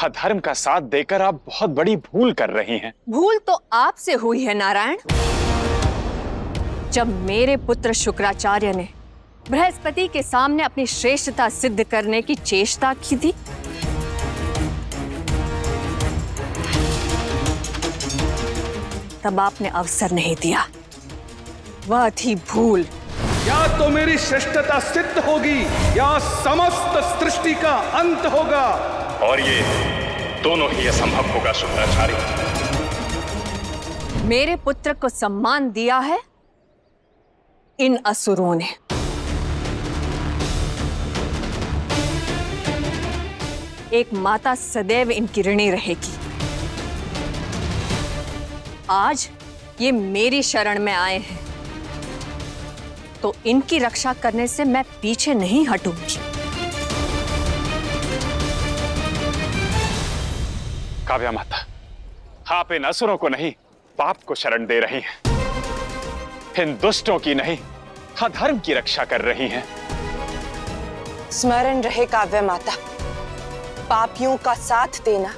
अधर्म का साथ देकर आप बहुत बड़ी भूल कर रही हैं। भूल तो आपसे हुई है नारायण। जब मेरे पुत्र शुक्राचार्य ने बृहस्पति के सामने अपनी श्रेष्ठता सिद्ध करने की चेष्टा की थी, तब आपने अवसर नहीं दिया। वह थी भूल। या तो मेरी श्रेष्ठता सिद्ध होगी या समस्त सृष्टि का अंत होगा, और ये दोनों ही असंभव होगा शुक्राचार्य। मेरे पुत्र को सम्मान दिया है इन असुरों ने। एक माता सदैव इनकी ऋणी रहेगी। आज ये मेरी शरण में आए हैं, तो इनकी रक्षा करने से मैं पीछे नहीं हटूंगी। काव्या माता, आप इन असुरों को नहीं, पाप को शरण दे रही हैं। इन दुष्टों की नहीं, अधर्म की रक्षा कर रही हैं। स्मरण रहे काव्य माता, पापियों का साथ देना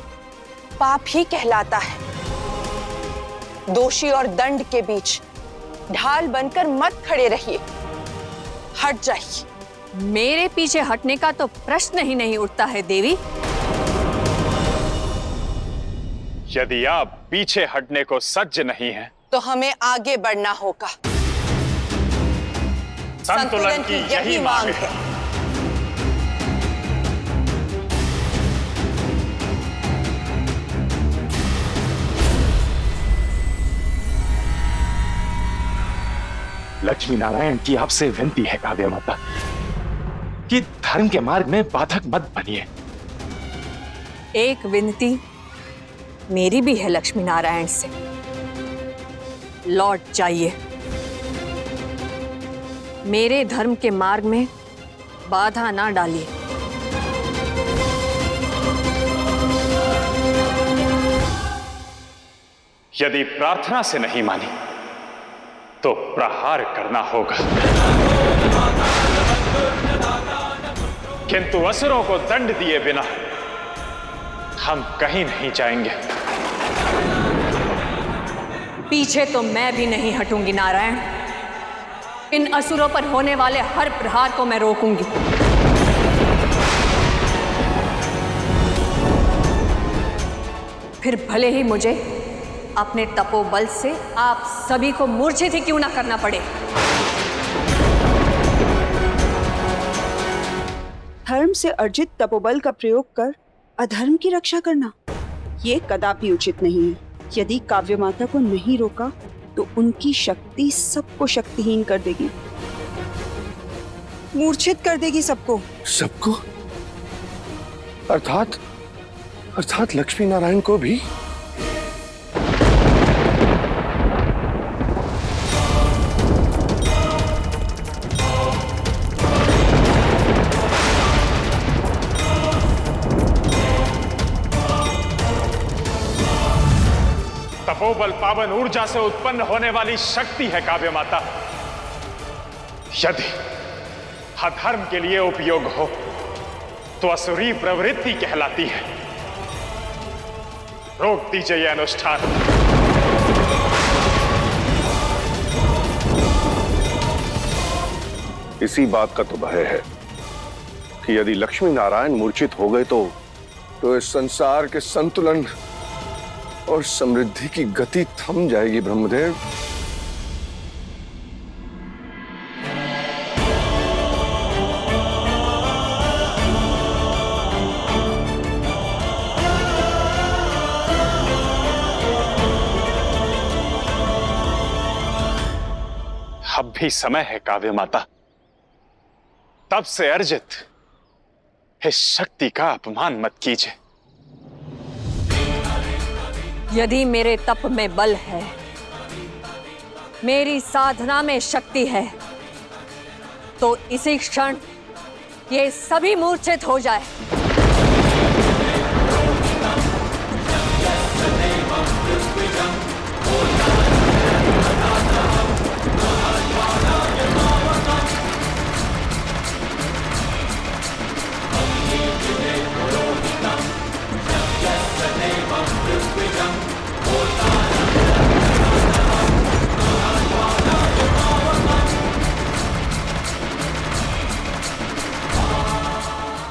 पाप ही कहलाता है। दोषी और दंड के बीच ढाल बनकर मत खड़े रहिए, हट जाइए। मेरे पीछे हटने का तो प्रश्न ही नहीं उठता है देवी। यदि आप पीछे हटने को सज्ज नहीं हैं, तो हमें आगे बढ़ना होगा। संतुलन की यही मांग है। लक्ष्मी नारायण की आपसे विनती है काव्य माता कि धर्म के मार्ग में बाधक मत बनिए। एक विनती मेरी भी है लक्ष्मी नारायण से, लौट जाइए। मेरे धर्म के मार्ग में बाधा ना डालिए। यदि प्रार्थना से नहीं मानी तो प्रहार करना होगा, किंतु असुरों को दंड दिए बिना हम कहीं नहीं जाएंगे। पीछे तो मैं भी नहीं हटूंगी नारायण। इन असुरों पर होने वाले हर प्रहार को मैं रोकूंगी। फिर भले ही मुझे अपने तपोबल से आप सभी को मूर्छित ही क्यों ना करना पड़े। धर्म से अर्जित तपोबल का प्रयोग कर अधर्म की रक्षा करना, ये कदापि उचित नहीं है। यदि काव्य माता को नहीं रोका तो उनकी शक्ति सबको शक्तिहीन कर देगी, मूर्छित कर देगी सबको। सबको? अर्थात लक्ष्मी नारायण को भी? तपोबल पावन ऊर्जा से उत्पन्न होने वाली शक्ति है काव्य माता। यदि अधर्म के लिए उपयोग हो तो असुरी प्रवृत्ति कहलाती है। रोक दीजिए यह अनुष्ठान। इसी बात का तो भय है कि यदि लक्ष्मी नारायण मूर्छित हो गए तो इस संसार के संतुलन और समृद्धि की गति थम जाएगी ब्रह्मदेव। अब भी समय है काव्य माता, तब से अर्जित इस शक्ति का अपमान मत कीजिए। यदि मेरे तप में बल है, मेरी साधना में शक्ति है, तो इसी क्षण ये सभी मूर्छित हो जाए।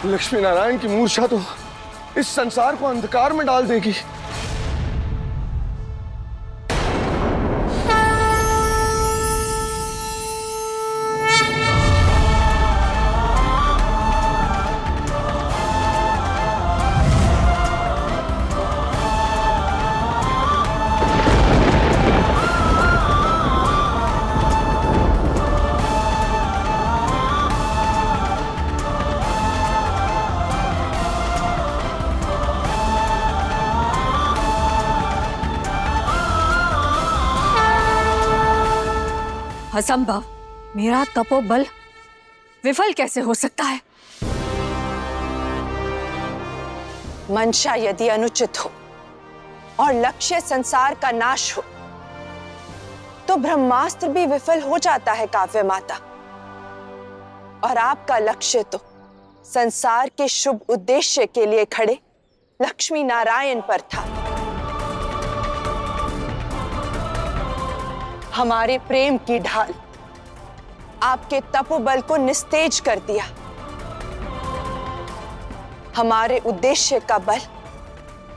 लक्ष्मी नारायण की मूर्छा तो इस संसार को अंधकार में डाल देगी। असंभव, मेरा तपोबल विफल कैसे हो सकता है? मंशा यदि अनुचित हो और लक्ष्य संसार का नाश हो तो ब्रह्मास्त्र भी विफल हो जाता है काव्य माता। और आपका लक्ष्य तो संसार के शुभ उद्देश्य के लिए खड़े लक्ष्मी नारायण पर था। हमारे प्रेम की ढाल आपके तपोबल को निस्तेज कर दिया। हमारे उद्देश्य का बल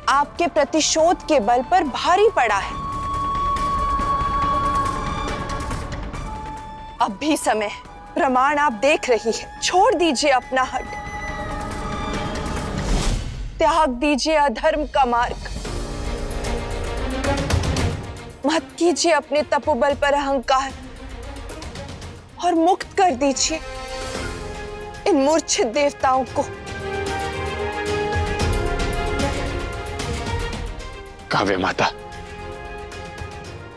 आपके प्रतिशोध के बल पर भारी पड़ा है। अब भी समय है, प्रमाण आप देख रही है। छोड़ दीजिए अपना हट, त्याग दीजिए अधर्म का मार्ग, मत कीजिए अपने तपोबल पर अहंकार और मुक्त कर दीजिए इन मूर्छित देवताओं को। काव्य माता,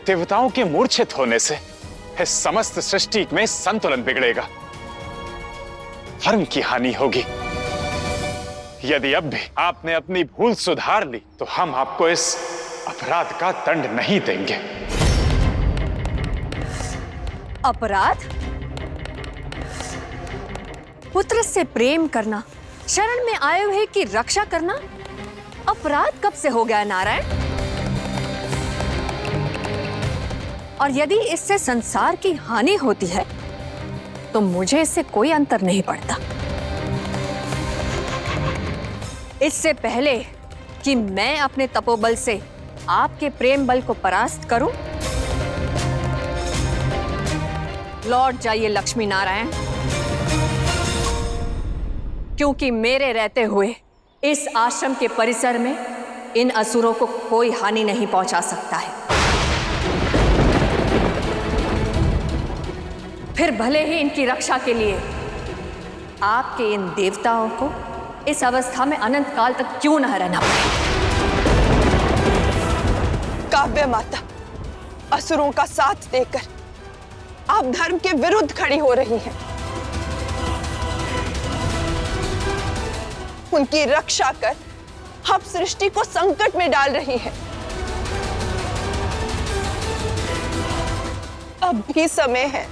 देवताओं के मूर्छित होने से इस समस्त सृष्टि में संतुलन बिगड़ेगा, धर्म की हानि होगी। यदि अब भी आपने अपनी भूल सुधार ली तो हम आपको इस अपराध का दंड नहीं देंगे। अपराध? पुत्र से प्रेम करना, शरण में आए हुए की रक्षा करना अपराध कब से हो गया नारायण? और यदि इससे संसार की हानि होती है तो मुझे इससे कोई अंतर नहीं पड़ता। इससे पहले कि मैं अपने तपोबल से आपके प्रेम बल को परास्त करूं, लौट जाइए लक्ष्मी नारायण, क्योंकि मेरे रहते हुए इस आश्रम के परिसर में इन असुरों को कोई हानि नहीं पहुंचा सकता है। फिर भले ही इनकी रक्षा के लिए आपके इन देवताओं को इस अवस्था में अनंत काल तक क्यों न रहना पड़े। काव्य माता, असुरों का साथ देकर आप धर्म के विरुद्ध खड़ी हो रही हैं। उनकी रक्षा कर आप सृष्टि को संकट में डाल रही हैं। अब भी समय है,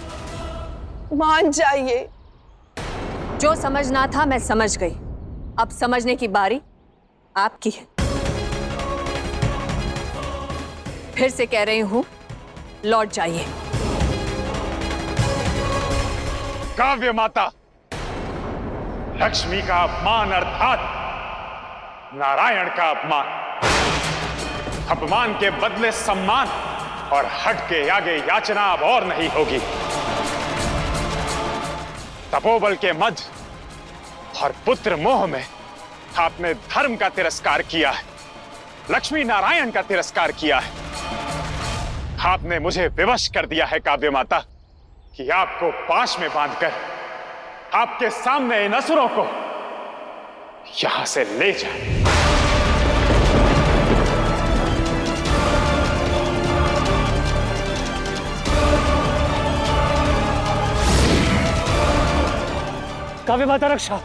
मान जाइए। जो समझना था मैं समझ गई, अब समझने की बारी आपकी है। फिर से कह रही हूं, लौट जाइए। काव्य माता, लक्ष्मी का अपमान अर्थात नारायण का अपमान, अपमान के बदले सम्मान और हट के आगे याचना अब और नहीं होगी। तपोबल के मद और पुत्र मोह में आपने धर्म का तिरस्कार किया है, लक्ष्मी नारायण का तिरस्कार किया है। आपने मुझे विवश कर दिया है काव्य माता कि आपको पाश में बांधकर आपके सामने इन असुरों को यहां से ले जाए। काव्य माता, रक्षा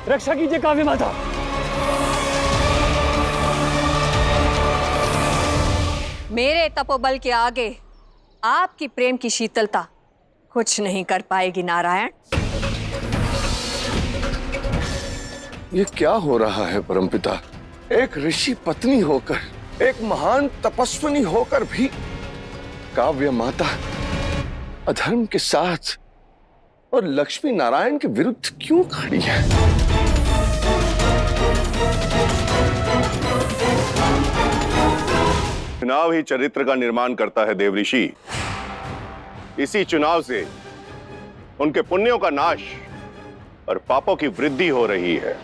रक्षा कीजिए काव्य माता। मेरे तपोबल के आगे आपकी प्रेम की शीतलता कुछ नहीं कर पाएगी नारायण। ये क्या हो रहा है परमपिता? एक ऋषि पत्नी होकर, एक महान तपस्विनी होकर भी काव्य माता अधर्म के साथ और लक्ष्मी नारायण के विरुद्ध क्यों खड़ी है? चुनाव ही चरित्र का निर्माण करता है देवऋषि। इसी चुनाव से उनके पुण्यों का नाश और पापों की वृद्धि हो रही है,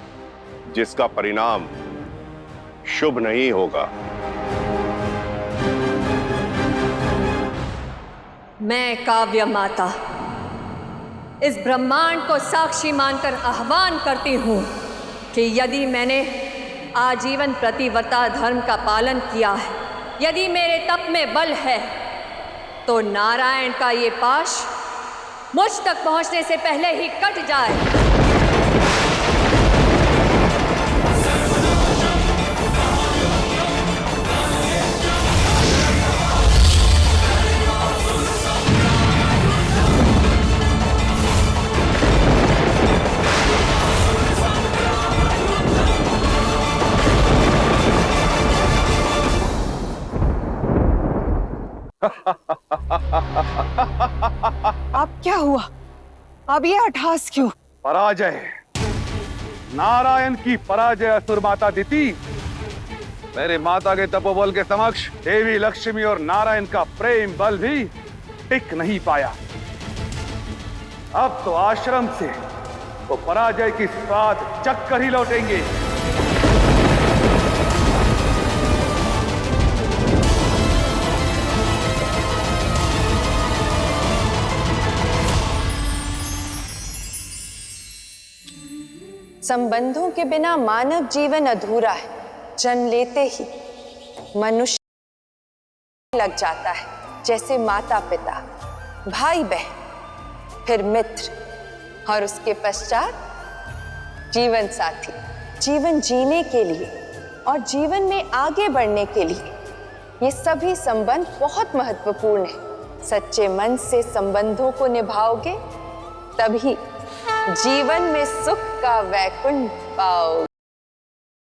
जिसका परिणाम शुभ नहीं होगा। मैं काव्य माता इस ब्रह्मांड को साक्षी मानकर आह्वान करती हूं कि यदि मैंने आजीवन प्रतिव्रता धर्म का पालन किया है, यदि मेरे तप में बल है, तो नारायण का ये पाश मुझ तक पहुंचने से पहले ही कट जाए। अब क्या हुआ? अब ये अट्टहास क्यों? पराजय, नारायण की पराजय असुर माता दिति। मेरे माता के तपोबल के समक्ष देवी लक्ष्मी और नारायण का प्रेम बल भी टिक नहीं पाया। अब तो आश्रम से वो पराजय की स्वाद चक्कर ही लौटेंगे। संबंधों के बिना मानव जीवन अधूरा है। जन्म लेते ही मनुष्य लग जाता है, जैसे माता पिता, भाई बहन, फिर मित्र और उसके पश्चात जीवन साथी। जीवन जीने के लिए और जीवन में आगे बढ़ने के लिए ये सभी संबंध बहुत महत्वपूर्ण है। सच्चे मन से संबंधों को निभाओगे तभी जीवन में सुख का वैकुंठ पाओगे।